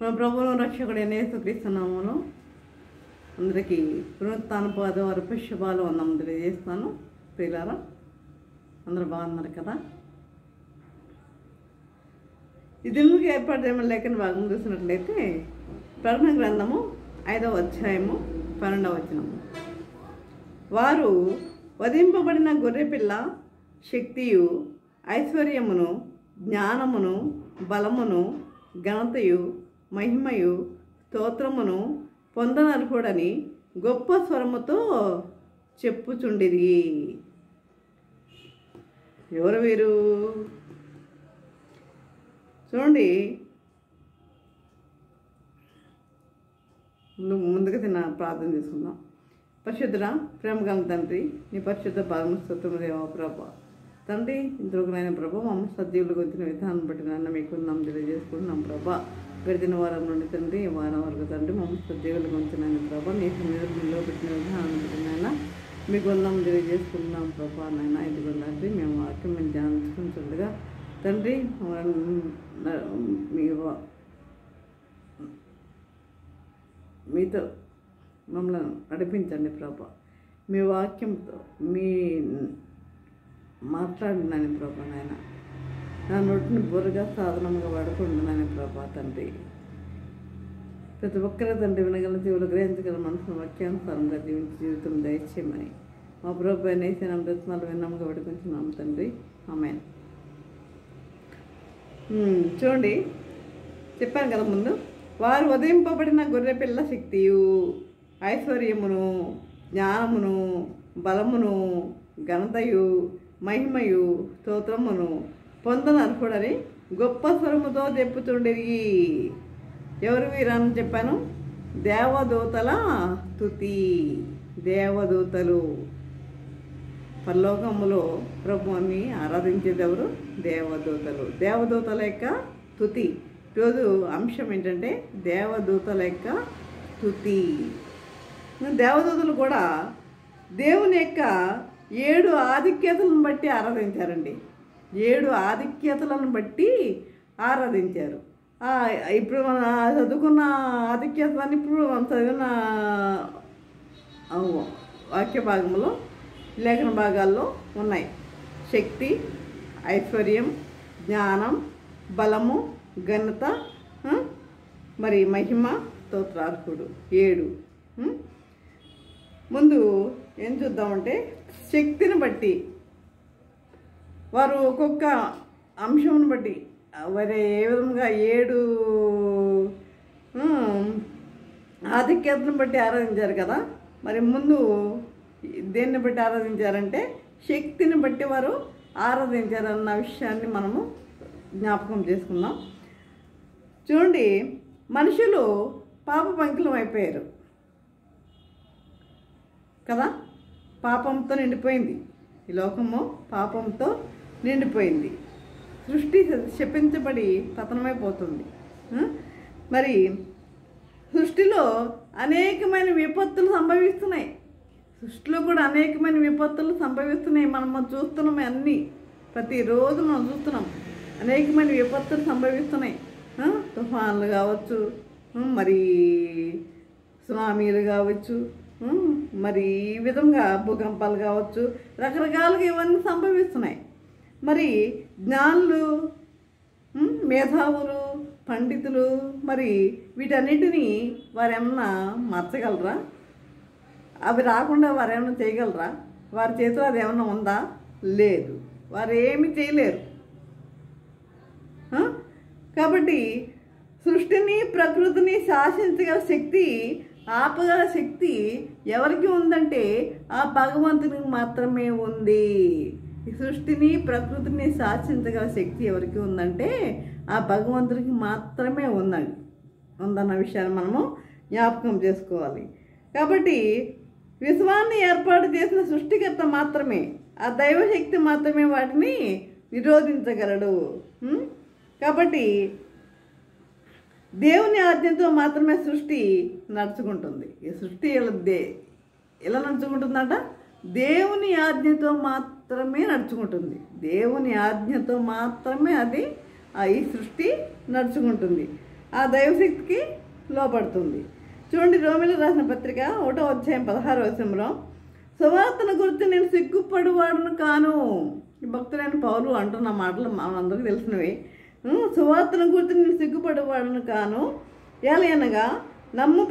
మన ప్రభువును రక్షకుడైన యేసుక్రీస్తు నామములో అందరికీ పునరుత్థానపు ఆదివారపు శుభాలు వందనం తెలియజేస్తాను. ప్రియులారా, అందరూ బాగున్నారు కదా? ఈ దినముకి ఏర్పాటు చేయమని లేఖన భాగం చూసినట్లయితే ప్రకటన గ్రంథము 5వ అధ్యాయము 12వ వచనము. వారు వధింపబడిన గొర్రెపిల్ల శక్తియు ఐశ్వర్యమును జ్ఞానమును బలమును ఘనతయు మహిమయు స్తోత్రమును పొందనర్హుడని గొప్ప స్వరముతో చెప్పుచుండిరి. ఎవరు వీరు? చూడండి, ముందుగా ప్రార్థన చేసుకుందాం. పరిశుద్ధుడా, ప్రేమగల తండ్రి, నీ పరిశుద్ధ భాగం స్తోత్రముదేవా ప్రభా. తండ్రి, ఇంద్రుగునైన ప్రభా, మమ్మల్ని సజీవులకు వచ్చిన విధానం బట్టి నాన్న మీకు నామ తెలియజేసుకుంటున్నాం ప్రభా. గడిచిన వారం నుండి తండ్రి ఈ వారం వరకు తండ్రి మమ్మల్ని సజీవులకు వచ్చిన ప్రభా, నీ నిలువ పెట్టిన విధానం బట్టి నాయన మీకు నామ తెలియజేసుకుంటున్నాం ప్రభా. నాయన ఇదిగో తండ్రి, మేము వాక్యం మేము ధ్యానించుకుంటుండగా తండ్రి మీతో మమ్మల్ని నడిపించండి ప్రభా. మీ వాక్యంతో మీ మాట్లాడినాను ప్రభా. నాయన నా నోటిని బుర్రగా సాధనంగా వాడుకుంటున్నాను ప్రభా. తండ్రి, ప్రతి ఒక్కరి తండ్రి వినగల జీవులు గ్రహించగల మనసును వాక్యానుసారంగా జీవించి జీవితం దయచేయమని మా ప్రభు నేసిన రత్నాలు విన్నాముగా పడుకుంటున్నాం తండ్రి. ఆమేన్. చూడండి, చెప్పాను కదా ముందు, వారు ఉదయింపబడిన గొర్రెపిల్ల శక్తియు ఐశ్వర్యమును జ్ఞానమును బలమును ఘనతయు మహిమయు స్తోత్రమును పొందనర్హుడని గొప్ప స్వరముతో చెప్పుతుండేది. ఎవరు వీరని చెప్పాను? దేవదూతల స్తుతి. దేవదూతలు పరలోకములో ప్రభువుని ఆరాధించేది ఎవరు? దేవదూతలు. దేవదూతల యొక్క స్తుతి. ఈరోజు అంశం ఏంటంటే దేవదూతల యొక్క స్తుతి. దేవదూతలు కూడా దేవుని యొక్క 7 ఆధిక్యతలను బట్టి ఆరాధించారండి. 7 ఆధిక్యతలను బట్టి ఆరాధించారు. ఇప్పుడు మన చదువుకున్న ఆధిక్యతలన్నీ ఇప్పుడు మనం చదివిన వాక్య భాగంలో లేఖన భాగాల్లో ఉన్నాయి. శక్తి, ఐశ్వర్యం, జ్ఞానం, బలము, ఘనత, మరి మహిమ, స్తోత్రార్హుడు. 7. ముందు ఏం చూద్దామంటే, శక్తిని బట్టి వారు ఒక్కొక్క అంశంను బట్టి వారు ఏ విధంగా 7 ఆధిక్యతను బట్టి ఆరాధించారు కదా. మరి ముందు దేన్ని బట్టి ఆరాధించారంటే శక్తిని బట్టి వారు ఆరాధించారన్న విషయాన్ని మనము జ్ఞాపకం చేసుకుందాం. చూడండి, మనుషులు పాప పంకిలం అయిపోయారు కదా. పాపంతో నిండిపోయింది ఈ లోకము, పాపంతో నిండిపోయింది. సృష్టి శపించబడి పతనమైపోతుంది. మరి సృష్టిలో అనేకమైన విపత్తులు సంభవిస్తున్నాయి. సృష్టిలో కూడా అనేకమైన విపత్తులు సంభవిస్తున్నాయి. మనం చూస్తున్నాం, అన్నీ ప్రతిరోజు మనం చూస్తున్నాం. అనేకమైన విపత్తులు సంభవిస్తున్నాయి. తుఫాన్లు కావచ్చు, మరి సునామీలు కావచ్చు, మరి ఈ విధంగా భూకంపాలు కావచ్చు, రకరకాలుగా ఇవన్నీ సంభవిస్తున్నాయి. మరి జ్ఞానులు, మేధావులు, పండితులు మరి వీటన్నిటినీ వారేమన్నా మార్చగలరా? అవి రాకుండా వారేమన్నా చేయగలరా? వారి చేతిలో అది ఏమన్నా ఉందా? లేదు. వారు ఏమి చేయలేరు. కాబట్టి సృష్టిని ప్రకృతిని శాసించగల శక్తి, ఆపగల శక్తి ఎవరికి ఉందంటే ఆ భగవంతునికి మాత్రమే ఉంది. ఈ సృష్టిని ప్రకృతిని శాసించగల శక్తి ఎవరికి ఉందంటే ఆ భగవంతుడికి మాత్రమే ఉందన్న విషయాన్ని మనము జ్ఞాపకం చేసుకోవాలి. కాబట్టి విశ్వాన్ని ఏర్పాటు చేసిన సృష్టికర్త మాత్రమే, ఆ దైవశక్తి మాత్రమే వాటిని నిరోధించగలడు. కాబట్టి దేవుని ఆజ్ఞతో మాత్రమే సృష్టి నడుచుకుంటుంది. ఈ సృష్టి ఎలా నడుచుకుంటుందంట? దేవుని ఆజ్ఞతో మాత్రమే నడుచుకుంటుంది. దేవుని ఆజ్ఞతో మాత్రమే అది ఈ సృష్టి నడుచుకుంటుంది. ఆ దైవశక్తికి లోపడుతుంది. చూడండి, రోమిలకు రాసిన పత్రిక 1వ అధ్యాయం 16వ వచనంలో, సువార్తను గురించి నేను సిగ్గుపడువాడును కాను. ఈ భక్తులైన పౌలు అంటున్న మాటలు మనందరికీ తెలిసినవి. సువార్తను గురించి నేను సిగ్గుపడువాడును కాను, ఎలయనగా నమ్ము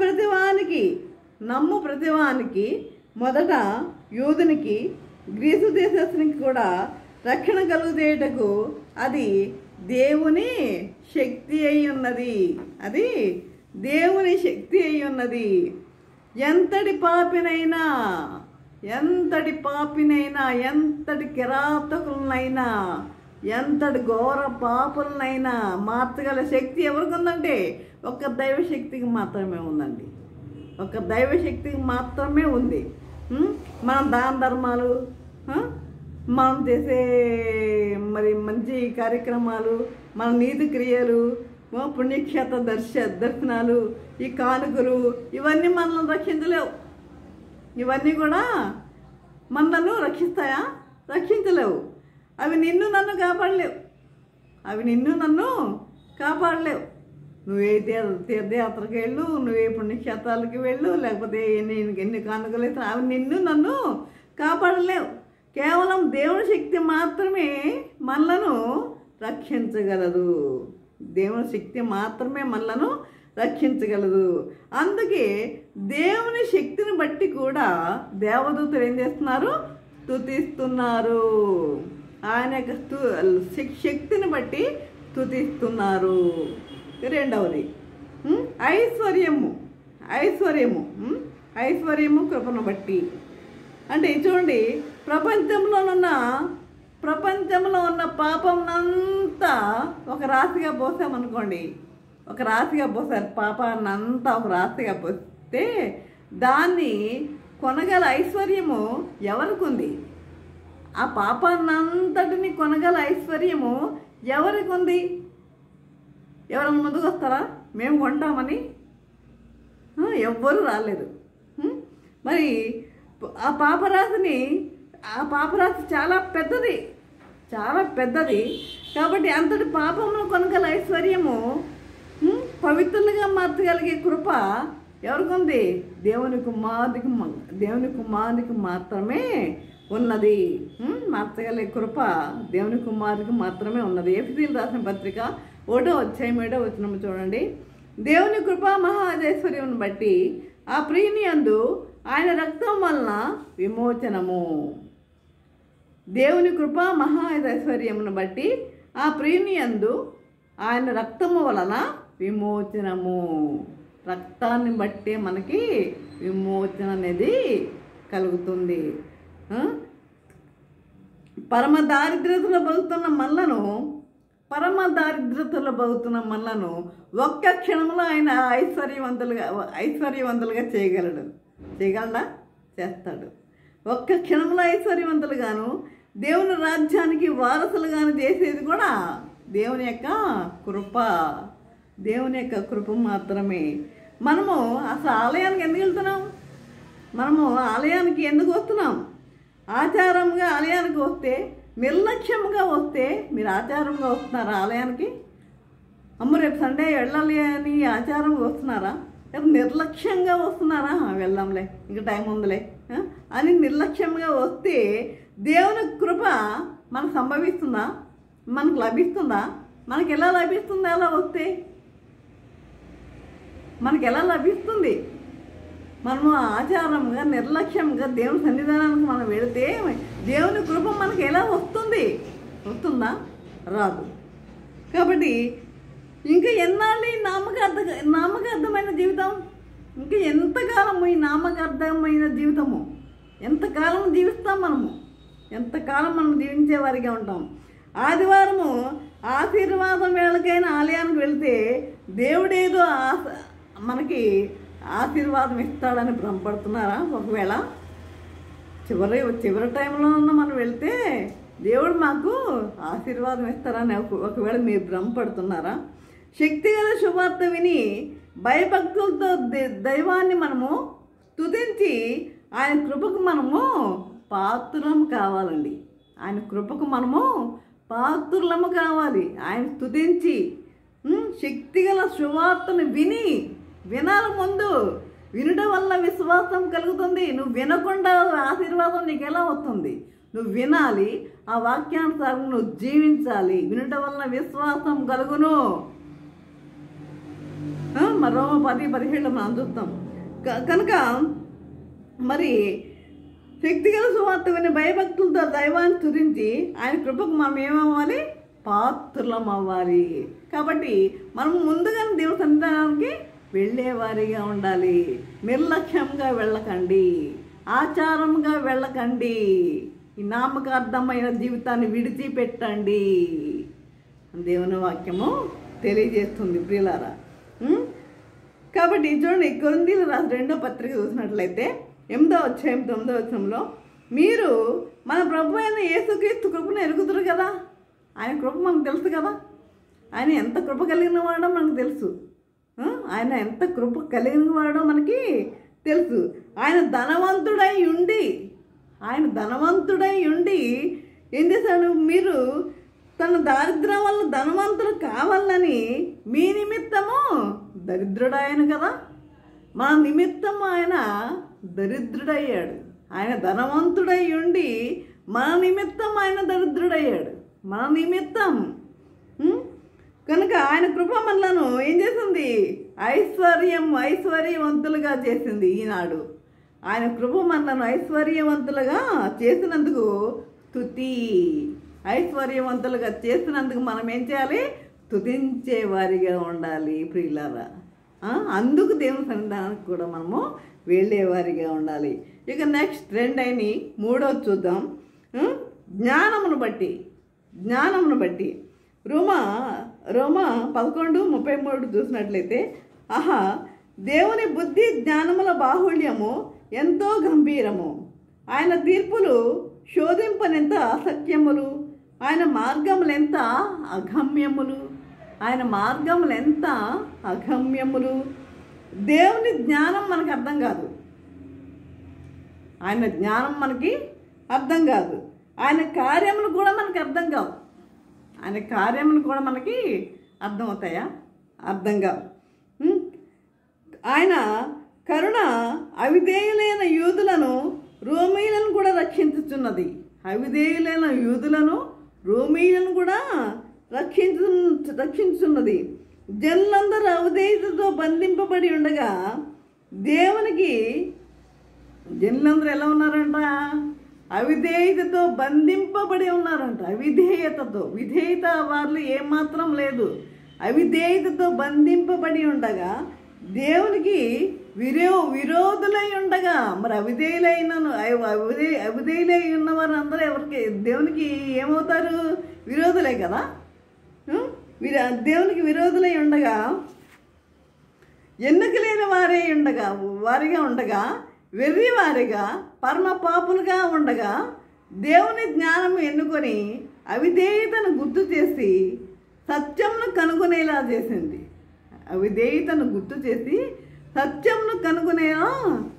ప్రతివానికి మొదట యూదునికి గ్రీసు దేశస్తునికి కూడా రక్షణ కలుగుచేయుటకు అది దేవుని శక్తి అయి ఉన్నది. అది దేవుని శక్తి అయి ఉన్నది. ఎంతటి పాపినైనా, ఎంతటి కిరాతకులనైనా, ఎంతటి ఘోర పాపులనైనా మార్చగల శక్తి ఎవరికి ఉందంటే ఒక్క దైవశక్తికి మాత్రమే ఉందండి. ఒక దైవశక్తికి మాత్రమే ఉంది. మనం దాన ధర్మాలు, మనం చేసే మరి మంచి కార్యక్రమాలు, మన నీతి క్రియలు, పుణ్యక్షేత్ర దర్శనాలు, ఈ కానుకలు, ఇవన్నీ మనల్ని రక్షించలేవు. ఇవన్నీ కూడా మనల్ని రక్షిస్తాయా? రక్షించలేవు. అవి నిన్ను నన్ను కాపాడలేవు. నువ్వే తీర్థయాత్రకి వెళ్ళు, నువ్వే పుణ్యక్షేత్రాలకి వెళ్ళు, లేకపోతే ఎన్ని కానుకలు అయితే అవి నిన్ను నన్ను కాపాడలేవు. కేవలం దేవుని శక్తి మాత్రమే మనలను రక్షించగలదు. దేవుని శక్తి మాత్రమే మనలను రక్షించగలదు. అందుకే దేవుని శక్తిని బట్టి కూడా దేవదూతలు ఏం చేస్తున్నారు? స్తుతిస్తున్నారు. ఆయన యొక్క శక్తిని బట్టి స్తుతిస్తున్నారు. రెండవది ఐశ్వర్యము కృపను బట్టి. అంటే చూడండి, ప్రపంచంలో ఉన్న పాపంనంతా ఒక రాశిగా పోసామనుకోండి, పాపాన్నంతా ఒక రాశిగా పోస్తే దాన్ని కొనగల ఐశ్వర్యము ఎవరికి ఉంది? ఆ పాపాన్నంతటిని కొనగల ఐశ్వర్యము ఎవరికి ఉంది? ఎవరైనా ముందుకు వస్తారా మేము కొంటామని? ఎవ్వరూ రాలేదు. మరి ఆ పాపరాశి చాలా పెద్దది. కాబట్టి అంతటి పాపమును కొనగల ఐశ్వర్యము, పవిత్రులుగా మార్చగలిగే కృప ఎవరికి ఉంది? దేవుని కుమారునికి మాత్రమే ఉన్నది. మార్చగలిగే కృప దేవుని కుమారునికి మాత్రమే ఉన్నది. ఎఫెసీయులకు రాసిన పత్రిక 1వ అధ్యాయం 7వ వచనం చూడండి. దేవుని కృపా మహాఐశ్వర్యమును బట్టి ఆ ప్రియుని యందు ఆయన రక్తం వలన విమోచనము. దేవుని కృపా మహాఐశ్వర్యమును బట్టి ఆ ప్రియుని యందు ఆయన రక్తము వలన విమోచనము. రక్తాన్ని బట్టే మనకి విమోచన అనేది కలుగుతుంది. పరమ దారిద్ర్యతలో బతుకుతున్న మనలను ఒక్క క్షణంలో ఆయన ఐశ్వర్యవంతులుగా చేయగలడా? చేస్తాడు. ఒక్క క్షణంలో ఐశ్వర్యవంతులుగాను దేవుని రాజ్యానికి వారసులుగాను చేసేది కూడా దేవుని యొక్క కృప మాత్రమే. మనము అసలు ఆలయానికి ఎందుకు వెళ్తున్నాం? మనము ఆలయానికి ఎందుకు వస్తున్నాం? ఆచారంగా ఆలయానికి వస్తే, నిర్లక్ష్యంగా వస్తే, మీరు ఆచారంగా వస్తున్నారా ఆలయానికి? రేపు సండే వెళ్ళాలి అని ఆచారంగా వస్తున్నారా? రేపు నిర్లక్ష్యంగా వస్తున్నారా? వెళ్దాంలే, ఇంకా టైం ఉందిలే అని నిర్లక్ష్యంగా వస్తే దేవుని కృప మనకు సంభవిస్తుందా? మనకు లభిస్తుందా? మనకు ఎలా లభిస్తుంది? అలా వస్తే మనకు ఎలా లభిస్తుంది? మనము ఆచారంగా నిర్లక్ష్యంగా దేవుని సన్నిధానానికి మనం వెళితే దేవుని కృప మనకు ఎలా వస్తుందా? రాదు. కాబట్టి ఇంకా ఎన్నాళ్ళు ఈ నామకార్థమైన జీవితం? ఇంకా ఎంతకాలము ఈ నామకార్థమైన జీవితము? ఎంతకాలం జీవిస్తాం మనము? ఎంతకాలం మనం జీవించేవారిగా ఉంటాం? ఆదివారము ఆశీర్వాదం వేళకైనా ఆలయానికి వెళితే దేవుడేదో మనకి ఆశీర్వాదం ఇస్తాడని భ్రమపడుతున్నారా? ఒకవేళ చివరి టైంలో ఉన్న మనం వెళ్తే దేవుడు మాకు ఆశీర్వాదం ఇస్తారని ఒకవేళ మీరు భ్రమపడుతున్నారా? శక్తిగల శుభార్త విని భయభక్తులతో దైవాన్ని మనము స్తుతించి ఆయన కృపకు మనము పాత్రులము కావాలండి. ఆయన కృపకు మనము పాత్రులము కావాలి. ఆయన స్తుతించి శక్తిగల సువార్తను వినాలి. ముందు వినడం వల్ల విశ్వాసం కలుగుతుంది. నువ్వు వినకుండా ఆశీర్వాదం నీకు ఎలా వస్తుంది? నువ్వు వినాలి, ఆ వాక్యానుసారం నువ్వు జీవించాలి. వినడం వల్ల విశ్వాసం కలుగును. మరో 10-17 మనం చూస్తాం. కనుక మరి శక్తిగల సువార్త విని భయభక్తులతో దైవాన్ని స్తుతించి ఆయన కృపకు మనం ఏమవ్వాలి? పాత్రులం అవ్వాలి. కాబట్టి మనం ముందుగానే దేవుని సన్నిధానానికి వెళ్ళేవారిగా ఉండాలి. నిర్లక్ష్యంగా వెళ్ళకండి, ఆచారంగా వెళ్ళకండి. ఈ నామకార్థమైన జీవితాన్ని విడిచిపెట్టండి. దేవుని వాక్యము తెలియజేస్తుంది ప్రియులారా. కాబట్టి చూడండి, కొరింథీయులకు రాసిన 2వ పత్రిక చూసినట్లయితే 8వ అధ్యాయం 9వ వచనంలో, మీరు మన ప్రభు అయిన యేసుక్రీస్తు కృపను ఎరుగుదురు కదా. ఆయన కృప మనకు తెలుసు కదా. ఆయన ఎంత కృప కలిగిన వాడో మనకు తెలుసు. ఆయన ఎంత కృప కలిగిన వాడో మనకి తెలుసు. ఆయన ధనవంతుడై ఉండి ఏం చేశాడు? మీరు తన దారిద్ర్యం వల్ల ధనవంతులు కావాలని మీ నిమిత్తము దరిద్రుడాయను కదా. మన నిమిత్తము ఆయన దరిద్రుడయ్యాడు. ఆయన ధనవంతుడై ఉండి మన నిమిత్తం ఆయన దరిద్రుడయ్యాడు. మన నిమిత్తం. కనుక ఆయన కృప మనలను ఏం చేసింది? ఐశ్వర్యవంతులుగా చేసింది. ఈనాడు ఆయన కృప మనలను ఐశ్వర్యవంతులుగా చేసినందుకు స్తుతి. ఐశ్వర్యవంతులుగా చేసినందుకు మనం ఏం చేయాలి? స్తుతించేవారిగా ఉండాలి ప్రియులారా. అందుకు దేవుని సన్నిధానానికి కూడా మనము వెళ్ళేవారిగా ఉండాలి. ఇక నెక్స్ట్ 2 3 చూద్దాం. జ్ఞానమును బట్టి రోమా 11:33 చూసినట్లయితే, దేవుని బుద్ధి జ్ఞానముల బాహుళ్యము ఎంతో గంభీరము. ఆయన తీర్పులు శోధింపనెంత అసత్యములు. ఆయన మార్గములెంత అగమ్యములు. దేవుని జ్ఞానం మనకు అర్థం కాదు. ఆయన జ్ఞానం మనకి అర్థం కాదు. ఆయన కార్యములు కూడా మనకి అర్థం కావు. ఆయన కార్యములు కూడా మనకి అర్థమవుతాయా? అర్థం కావు. ఆయన కరుణ అవిధేయులైన యూదులను రోమీయులను కూడా రక్షించుచున్నది. అవిధేయులైన యూదులను రోమీయులను కూడా రక్షించుచున్నది. జనులందరూ అవిధేయతతో బంధింపబడి ఉండగా జనులందరూ ఎలా ఉన్నారంట? అవిధేయతతో బంధింపబడి ఉన్నారంట. విధేయత వారిలో ఏమాత్రం లేదు. అవిధేయతతో బంధింపబడి ఉండగా దేవునికి విరోధులై ఉండగా, మరి అవిధేయులై ఉన్నవారు అందరూ ఎవరికి? దేవునికి ఏమవుతారు? విరోధులే కదా. దేవునికి విరోధులై ఉండగా, ఎన్నిక లేని వారిగా ఉండగా, వెర్రివారిగా, పరమ పాపులుగా ఉండగా దేవుని జ్ఞానం ఎన్నుకొని అవిధేయతను గుర్తు చేసి సత్యంను కనుగొనేలా చేసింది. సత్యంను కనుగొనేలా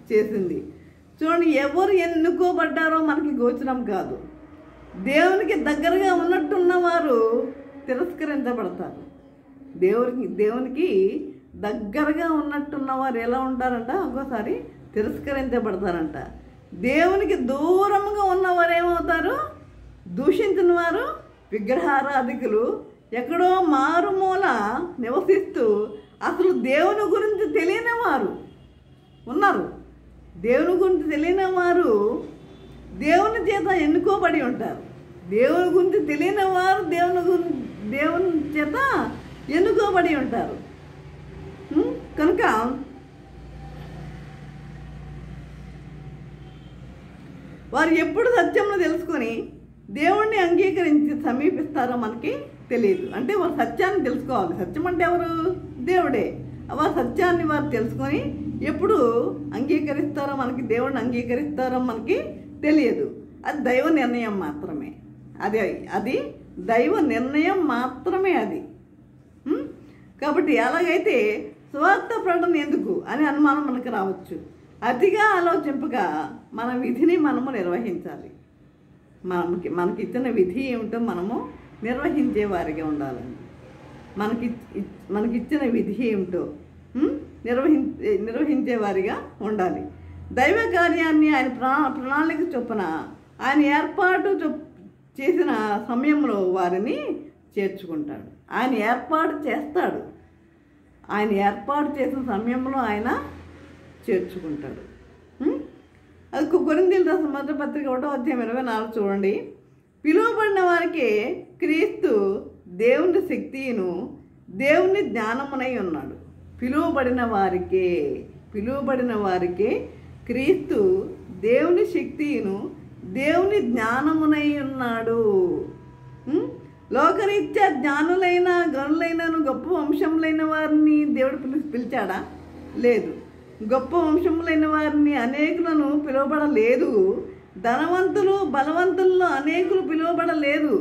చేసింది. చూడండి, ఎవరు ఎన్నుకోబడ్డారో మనకి గోచరం కాదు. దేవునికి దగ్గరగా ఉన్నట్టున్నవారు తిరస్కరించబడతారు. దేవునికి దగ్గరగా ఉన్నట్టున్నవారు ఎలా ఉంటారంట? ఒక్కోసారి తిరస్కరించబడతారంట. దేవునికి దూరంగా ఉన్నవారు ఏమవుతారు? దూషించిన వారు, విగ్రహారాధికులు, ఎక్కడో మారుమూల నివసిస్తూ అసలు దేవుని గురించి తెలియని వారు ఉన్నారు. దేవుని గురించి తెలియని వారు దేవుని చేత ఎన్నుకోబడి ఉంటారు. దేవుని గురించి తెలియని వారు దేవుని చేత ఎన్నుకోబడి ఉంటారు. కనుక వారు ఎప్పుడు సత్యంలో తెలుసుకొని దేవుణ్ణి అంగీకరించి సమీపిస్తారో మనకి తెలియదు. అంటే వారు సత్యాన్ని తెలుసుకోవాలి. సత్యం అంటే ఎవరు? దేవుడే. వారు సత్యాన్ని వారు తెలుసుకొని ఎప్పుడు అంగీకరిస్తారో మనకి, దేవుణ్ణి అంగీకరిస్తారో మనకి తెలియదు. అది దైవ నిర్ణయం మాత్రమే. అది దైవ నిర్ణయం మాత్రమే అది. కాబట్టి అలాగైతే స్వార్థ ప్రకటన ఎందుకు అని అనుమానం మనకు రావచ్చు. అతిగా ఆలోచింపగా మన విధిని మనము నిర్వహించాలి. మనకి ఇచ్చిన విధి ఏమిటో మనము నిర్వహించే వారిగా ఉండాలండి. మనకిచ్చిన విధి ఏమిటో నిర్వహించే వారిగా ఉండాలి. దైవ కార్యాన్ని ఆయన ప్రణాళిక చొప్పున ఆయన ఏర్పాటు చేసిన సమయంలో వారిని చేర్చుకుంటాడు. ఆయన ఏర్పాటు చేస్తాడు. ఆయన ఏర్పాటు చేసిన సమయంలో ఆయన చేర్చుకుంటాడు. అది కొరింథీయులకు రాసిన మొదటి పత్రిక 1:24 చూడండి. పిలువబడిన వారికి క్రీస్తు దేవుని శక్తియును దేవుని జ్ఞానమునై ఉన్నాడు. పిలువబడిన వారికే క్రీస్తు దేవుని శక్తియును దేవుని జ్ఞానమునై ఉన్నాడు. లోకరీత్యా జ్ఞానులైన గనులైనను గొప్ప వంశములైన వారిని దేవుడు పిలిచాడా? లేదు. గొప్ప వంశములైన వారిని అనేకులను పిలువబడలేదు. ధనవంతులు బలవంతుల్లో అనేకులు పిలువబడలేదు.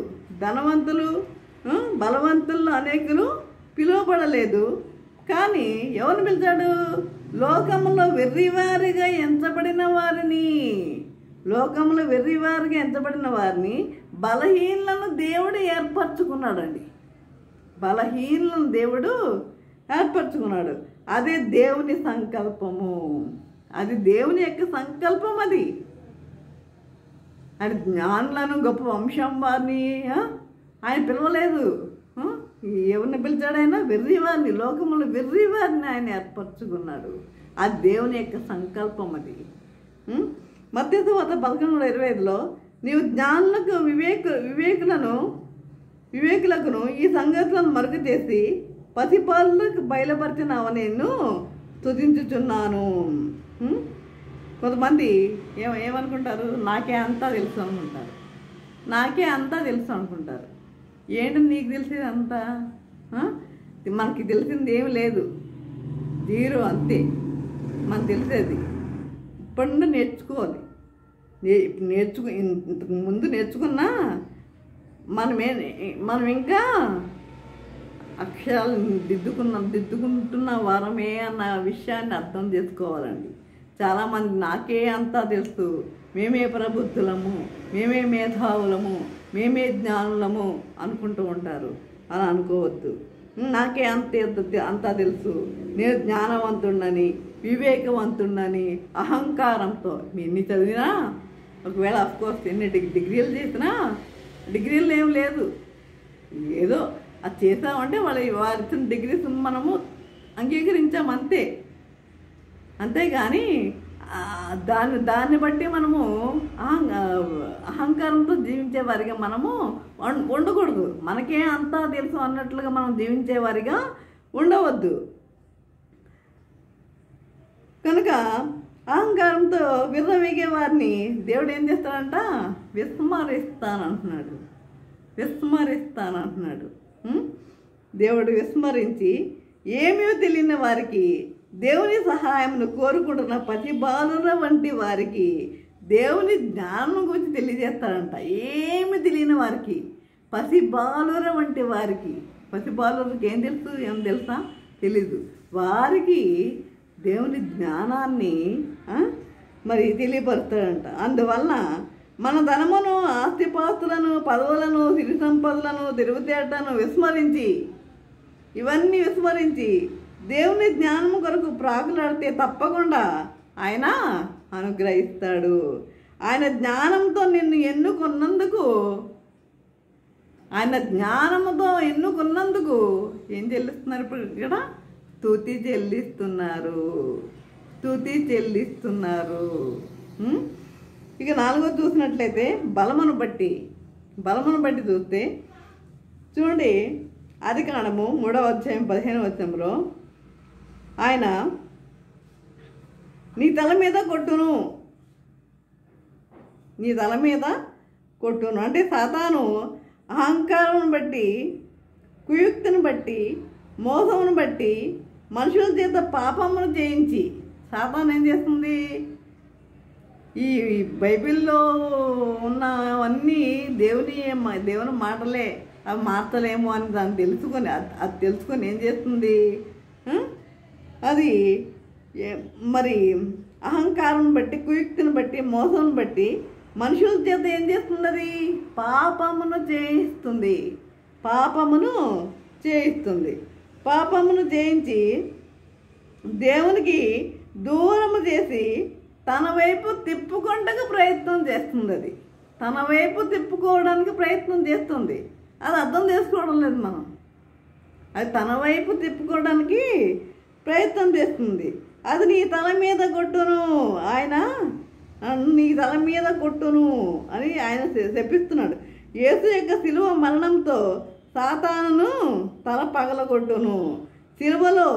బలవంతుల్లో అనేకులు పిలువబడలేదు. కానీ ఎవరిని పిలిచాడు? లోకములో వెర్రివారిగా ఎంచబడిన వారిని బలహీనులను దేవుడు ఏర్పరచుకున్నాడండి. అదే దేవుని సంకల్పము. అది దేవుని యొక్క సంకల్పం. అది జ్ఞానులను గొప్ప వంశం వారిని ఆయన పిలవలేదు. ఎవరిని పిలిచాడైనా వెర్రివారిని, లోకములు వెర్రివారిని ఆయన ఏర్పరచుకున్నాడు. అది దేవుని యొక్క సంకల్పం. అది మత్తయి సువార్త 11:25 నీవు జ్ఞానులకు వివేకులకును ఈ సంగతులను మరుగు చేసి పసిపాలులకు బయలుపరిచినావు నేను స్తుతించుచున్నాను. కొంతమంది ఏమనుకుంటారు? నాకే అంతా తెలుసు అనుకుంటారు. ఏంటి నీకు తెలిసేది అంతా? మనకి తెలిసింది ఏమి లేదు, జీరో, అంతే. మనకు తెలిసేది ఇప్పటి నుండి నేర్చుకోవాలి. ఇంతకు ముందు నేర్చుకున్నా మనం ఇంకా అక్షరాలు దిద్దుకుంటున్న వారమే అన్న విషయాన్ని అర్థం చేసుకోవాలండి. చాలామంది నాకే అంతా తెలుసు, మేమే ప్రబుద్ధులము, మేమే మేధావులము, మేమే జ్ఞానులము అనుకుంటూ ఉంటారు. అలా అనుకోవద్దు. నాకే అంతా తెలుసు, నేను జ్ఞానవంతుడని, వివేకవంతుడని అహంకారంతో ఎన్ని చదివినా, ఒకవేళ అఫ్కోర్స్ ఎన్ని డిగ్రీలు చేసినా డిగ్రీలు ఏం లేదు, ఏదో అది చేసామంటే వారిచ్చిన డిగ్రీస్ మనము అంగీకరించాం అంతేగాని దాన్ని బట్టి మనము అహంకారంతో జీవించే వారిగా మనము ఉండకూడదు. మనకే అంతా తెలుసు అన్నట్లుగా మనం జీవించే వారిగా ఉండవద్దు. కనుక అహంకారంతో విర్రవీగే వారిని దేవుడు ఏం చేస్తాడంట? విస్మరిస్తానంటున్నాడు. దేవుడు విస్మరించి ఏమీ తెలియని వారికి దేవుని సహాయమును కోరుకుంటున్న పసిబాలుర వంటి వారికి దేవుని జ్ఞానం గురించి తెలియజేస్తాడంట. ఏమి తెలియని వారికి, పసిబాలుర వంటి వారికి, పసిబాలురికి ఏం తెలుసా? తెలీదు. వారికి దేవుని జ్ఞానాన్ని మరి తెలియపరుస్తాడంట. అందువలన మన ధనమును, ఆస్తిపాస్తులను, పదవులను, సిరి సంపదలను, తెలివితేటను ఇవన్నీ విస్మరించి దేవుని జ్ఞానము కొరకు ప్రాకులాడితే తప్పకుండా ఆయన అనుగ్రహిస్తాడు. ఆయన జ్ఞానంతో నిన్ను ఎన్నుకున్నందుకు ఏం చెల్లిస్తున్నారు? ఇప్పుడు ఇక్కడ స్తుతి చెల్లిస్తున్నారు. ఇక 4వ చూసినట్లయితే బలమును బట్టి చూస్తే చూడండి, ఆదికాండము 3:15 ఆయన నీ తల మీద కొట్టును అంటే సాతాను అహంకారం బట్టి, కుయుక్తిని బట్టి, మోసమును బట్టి మనుషుల చేత పాపమును చేయించి, సాతాను ఏం చేస్తుంది? ఈ బైబిల్లో ఉన్నవన్నీ దేవుని మాటలే, అవి మార్చలేము అని దాన్ని తెలుసుకొని ఏం చేస్తుంది? అది మరి అహంకారం బట్టి, కుయుక్తిని బట్టి, మోసం బట్టి మనుషుల చేత ఏం చేస్తుంది? అది పాపమును చేయిస్తుంది. పాపమును జయించి దేవునికి దూరము చేసి తన వైపు తిప్పుకొండకు ప్రయత్నం చేస్తుంది. అది తన వైపు తిప్పుకోవడానికి ప్రయత్నం చేస్తుంది. అది అర్థం చేసుకోవడం లేదు మనం. అది తన వైపు తిప్పుకోవడానికి ప్రయత్నం చేస్తుంది. అది నీ తల మీద కొట్టును, ఆయన నీ తల మీద కొట్టును అని ఆయన చెప్పిస్తున్నాడు. యేసు యొక్క శిలువ మరణంతో సాతానును తల పగలగొట్టును, శిలువలో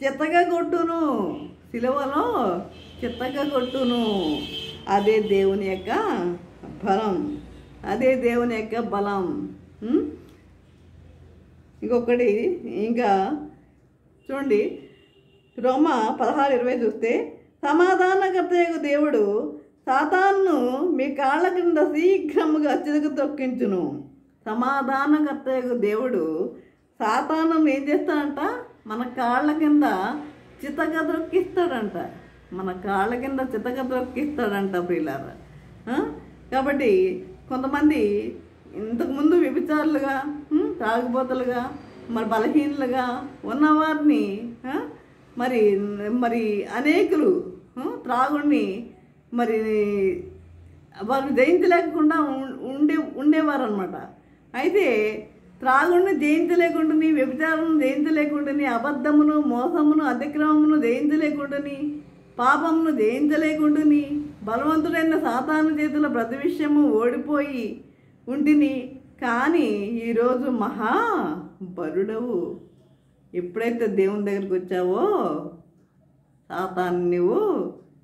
చిత్తగా కొట్టును, శిలువలో చిత్తగా కొట్టును. అదే దేవుని యొక్క బలం, అదే దేవుని యొక్క బలం. ఇంకొకటి ఇంకా చూడండి, రోమా 16:20 చూస్తే, సమాధానకర్తయగు దేవుడు సాతానును మీ కాళ్ళ కింద శీఘ్రముగా చితక తొక్కించును. సమాధానకర్తయగు దేవుడు సాతాను ఏం చేస్తాడంట? మన కాళ్ళ కింద చితక దొక్కిస్తాడంట. మన కాళ్ళ కింద చితక దొక్కిస్తాడంట ప్రియులారా. కాబట్టి కొంతమంది ఇంతకుముందు వ్యభిచారులుగా, తాగుబోతులుగా, మరి బలహీనులుగా ఉన్నవారిని మరి మరి అనేకులు త్రాగుడిని మరి వారిని జయించలేకుండా ఉండేవారు అనమాట. అయితే త్రాగుడిని జయించలేకుండాని, వ్యభిచారం జయించలేకుండాని, అబద్ధమును, మోసమును, అతిక్రమమును జయించలేకుండాని, పాపమును జయించలేకుండాని, బలవంతుడైన సాతాను చేతుల ప్రతి విషయము ఓడిపోయి ఉంటిని. కానీ ఈరోజు మహా బరుడవు. ఎప్పుడైతే దేవుని దగ్గరికి వచ్చావో సాతాను నువ్వు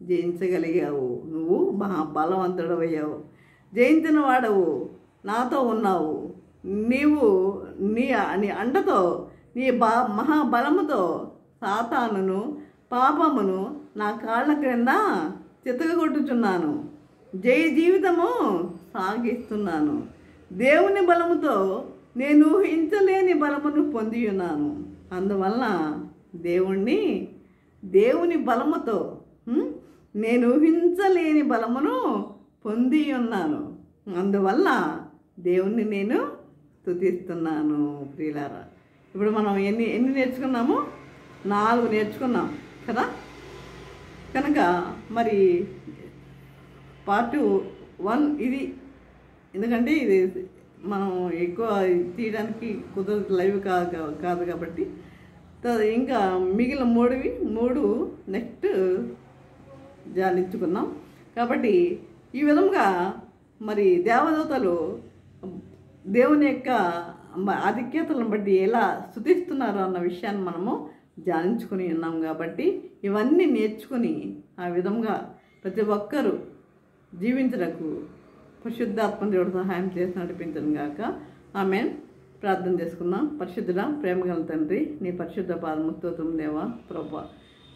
జయించగలిగావు. నువ్వు మహా బలవంతుడవయ్యావు, జయించిన వాడవు, నాతో ఉన్నావు. నీవు నీ అండతో, నీ మహాబలముతో సాతానును, పాపమును నా కాళ్ళ క్రింద చితకగొట్టుచున్నాను, జయ జీవితము సాగిస్తున్నాను. దేవుని బలముతో నేను ఊహించలేని బలమును పొంది ఉన్నాను. అందువలన దేవుని బలముతో నేను ఊహించలేని బలమును పొంది ఉన్నాను. అందువల్ల దేవుణ్ణి నేను స్తుతిస్తున్నాను. ప్రియులారా, ఇప్పుడు మనం ఎన్ని నేర్చుకున్నాము? 4 నేర్చుకున్నాం కదా. కనుక మరి పార్ట్ 1 ఇది. ఎందుకంటే ఇది మనం ఎక్కువ తీయడానికి కుదరదు, లైవ్ కాదు కాబట్టి. ఇంకా మిగిలిన 3 నెక్స్ట్ ధ్యానించుకున్నాం. కాబట్టి ఈ విధంగా మరి దేవదూతలు దేవుని యొక్క ఆధిక్యతలను బట్టి ఎలా స్తుతిస్తున్నారు అన్న విషయాన్ని మనము ధ్యానించుకుని ఉన్నాం. కాబట్టి ఇవన్నీ నేర్చుకుని ఆ విధంగా ప్రతి ఒక్కరూ జీవించడానికి పరిశుద్ధాత్మ దేవుడు సహాయం చేసి నడిపించను గాక. ఆమేన్. ప్రార్థన చేసుకున్నాం. పరిశుద్ధుడా, ప్రేమగల తండ్రి, నీ పరిశుద్ధ పాదములకు స్తోత్రం దేవా. ప్రభా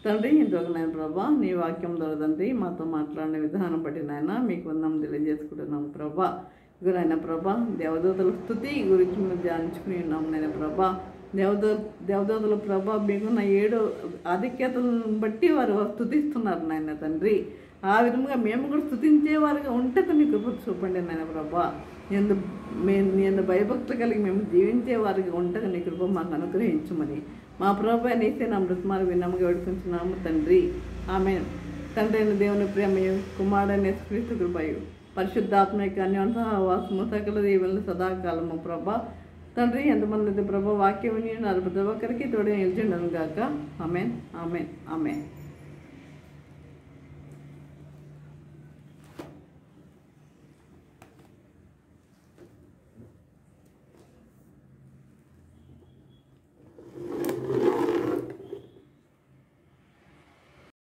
తండ్రి, ఇంతవరకు నాయన ప్రభా నీ వాక్యం ద్వారా తండ్రి మాతో మాట్లాడిన విధానం బట్టి నాయన మీకు వందనం తెలియజేసుకుంటున్నాం ప్రభా. ఇదిగో నాయన ప్రభా, దేవదూతల స్తుతి గురించి మేము ధ్యానించుకుని ఉన్నాం నాయన ప్రభా. దేవదూతల ప్రభా మీకున్న 7 ఆధిక్యతలను బట్టి వారు స్తుతిస్తున్నారు నాయన తండ్రి. ఆ విధంగా మేము కూడా స్తుతించేవారుగా ఉంటే మీ కృప చూపండి నాయన ప్రభా. నేను భయభక్తులు కలిగి మేము జీవించేవారుగా ఉంటే నీ కృప మాకు అనుగ్రహించమని మా ప్రభా నీసే నా మృతమారు విన్నముగా వేడుకుంటున్నాము తండ్రి. ఆమేన్. తండ్రి అయిన దేవుని ప్రేమయు, కుమారుడైన యేసుక్రీస్తు కృపయు, పరిశుద్ధాత్మ యొక్క అన్యోన్యవాసము సకల దీవెనలు సదాకాలము ప్రభా. తండ్రి, ఎంతమంది ప్రభా వాక్యం విని ప్రతి ఒక్కరికి తోడు నిలిచిండను గాక. ఆమేన్, ఆమేన్, ఆమేన్.